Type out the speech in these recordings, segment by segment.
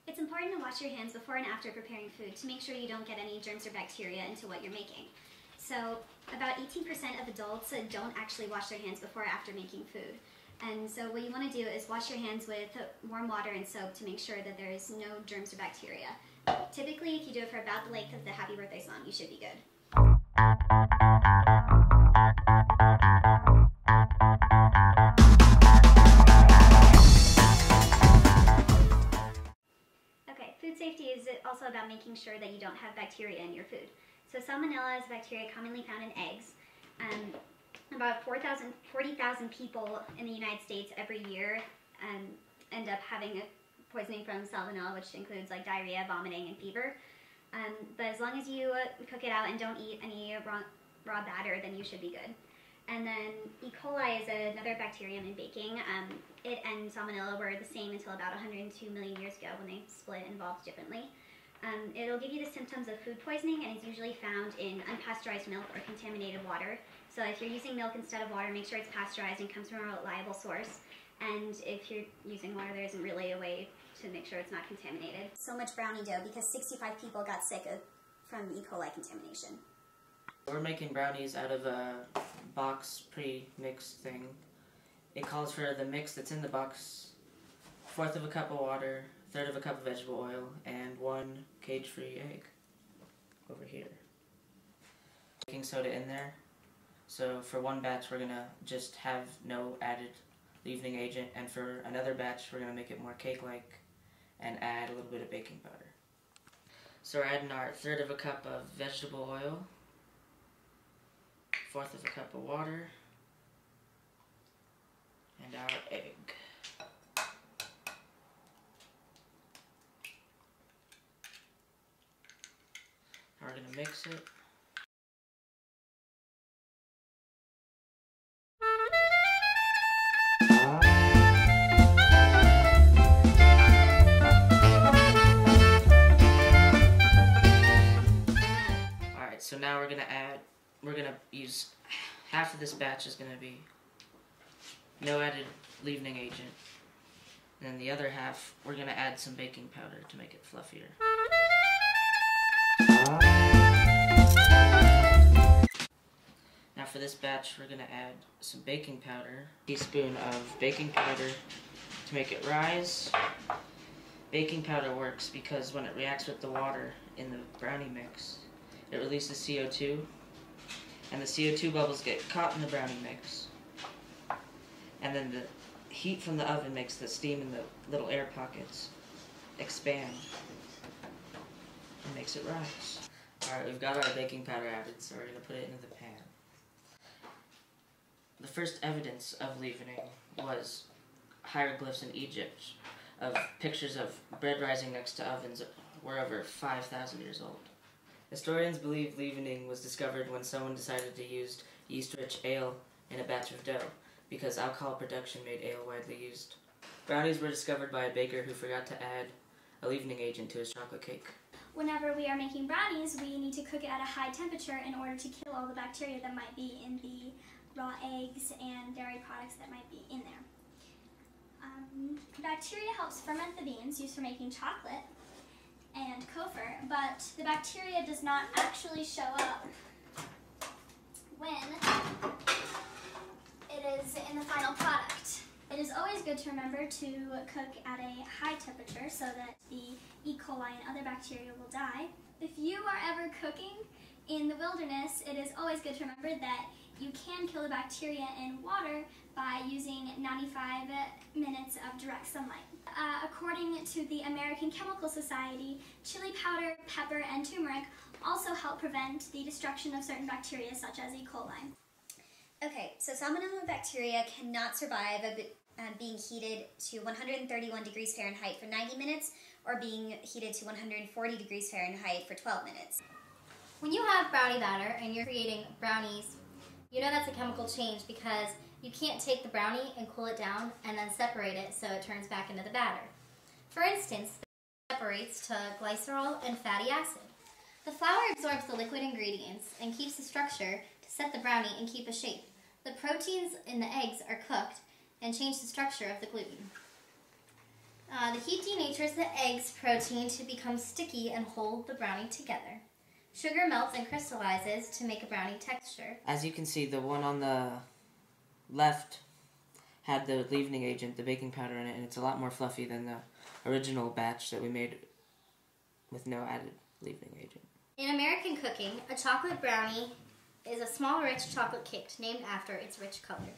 It's important to wash your hands before and after preparing food to make sure you don't get any germs or bacteria into what you're making. So about 18% of adults don't actually wash their hands before or after making food. And so what you want to do is wash your hands with warm water and soap to make sure that there is no germs or bacteria. Typically, if you do it for about the length of the Happy Birthday song, you should be good. Okay, food safety is also about making sure that you don't have bacteria in your food. So salmonella is a bacteria commonly found in eggs. About 40,000 people in the United States every year end up having a poisoning from salmonella, which includes like diarrhea, vomiting, and fever. But as long as you cook it out and don't eat any raw batter, then you should be good. And then E. coli is another bacterium in baking. It and salmonella were the same until about 102 million years ago when they split and evolved differently. It'll give you the symptoms of food poisoning, and it's usually found in unpasteurized milk or contaminated water. So if you're using milk instead of water, make sure it's pasteurized and comes from a reliable source. And if you're using water, there isn't really a way to make sure it's not contaminated. So much brownie dough because 65 people got sick from E. coli contamination. We're making brownies out of a box pre-mixed thing. It calls for the mix that's in the box: 1/4 of a cup of water, 1/3 of a cup of vegetable oil, and 1 cage-free egg over here. Baking soda in there. So for one batch we're gonna just have no added leavening agent, and for another batch we're gonna make it more cake-like and add a little bit of baking powder. So we're adding our 1/3 of a cup of vegetable oil, 1/4 of a cup of water, and our egg. Now we're going to mix it. Alright, so now we're going to use half of this batch is going to be no added leavening agent. And then the other half, we're going to add some baking powder to make it fluffier. Now for this batch, we're going to add some baking powder. A teaspoon of baking powder to make it rise. Baking powder works because when it reacts with the water in the brownie mix, it releases CO2, and the CO2 bubbles get caught in the brownie mix. And then the heat from the oven makes the steam in the little air pockets expand and makes it rise. Alright, we've got our baking powder added, so we're going to put it into the pan. The first evidence of leavening was hieroglyphs in Egypt of pictures of bread rising next to ovens that were over 5,000 years old. Historians believe leavening was discovered when someone decided to use yeast-rich ale in a batch of dough, because alcohol production made ale widely used. Brownies were discovered by a baker who forgot to add a leavening agent to his chocolate cake. Whenever we are making brownies, we need to cook it at a high temperature in order to kill all the bacteria that might be in the raw eggs and dairy products that might be in there. Bacteria helps ferment the beans used for making chocolate and kefir, but the bacteria does not actually show up when it is in the final product. It is always good to remember to cook at a high temperature so that the E. coli and other bacteria will die. If you are ever cooking in the wilderness, it is always good to remember that you can kill the bacteria in water by using 95 minutes of direct sunlight. According to the American Chemical Society, chili powder, pepper, and turmeric also help prevent the destruction of certain bacteria such as E. coli. Okay, so salmonella bacteria cannot survive being heated to 131 degrees Fahrenheit for 90 minutes or being heated to 140 degrees Fahrenheit for 12 minutes. When you have brownie batter and you're creating brownies, you know that's a chemical change because you can't take the brownie and cool it down and then separate it so it turns back into the batter. For instance, it separates to glycerol and fatty acid. The flour absorbs the liquid ingredients and keeps the structure to set the brownie and keep a shape. The proteins in the eggs are cooked and change the structure of the gluten. The heat denatures the egg's protein to become sticky and hold the brownie together. Sugar melts and crystallizes to make a brownie texture. As you can see, the one on the left had the leavening agent, the baking powder in it, and it's a lot more fluffy than the original batch that we made with no added leavening agent. In American cooking, a chocolate brownie is a small, rich chocolate cake named after its rich color.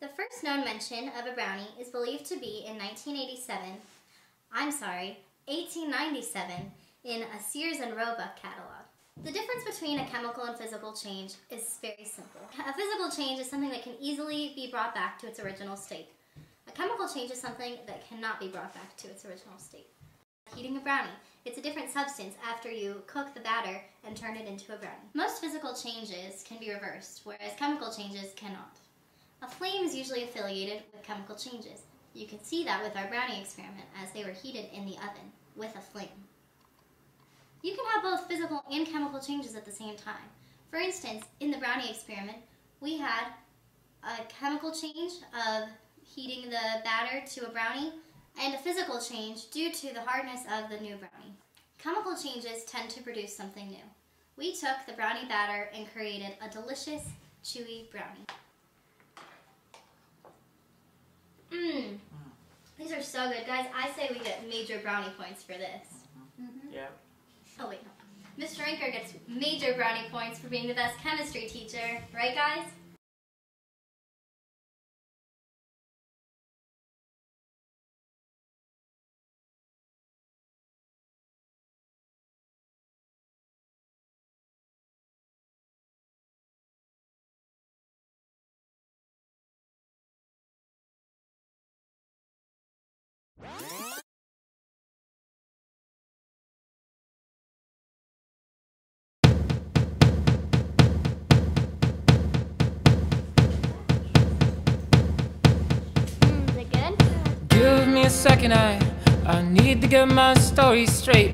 The first known mention of a brownie is believed to be in 1897 in a Sears and Roebuck catalog. The difference between a chemical and physical change is very simple. A physical change is something that can easily be brought back to its original state. A chemical change is something that cannot be brought back to its original state. Heating a brownie. It's a different substance after you cook the batter and turn it into a brownie. Most physical changes can be reversed, whereas chemical changes cannot. A flame is usually affiliated with chemical changes. You can see that with our brownie experiment as they were heated in the oven with a flame. You can have both physical and chemical changes at the same time. For instance, in the brownie experiment, we had a chemical change of heating the batter to a brownie and a physical change due to the hardness of the new brownie. Chemical changes tend to produce something new. We took the brownie batter and created a delicious, chewy brownie. These are so good, guys. I say we get major brownie points for this. Yeah. Oh wait, no. Mr. Rinker gets major brownie points for being the best chemistry teacher, right guys? Give me a second, I need to get my story straight.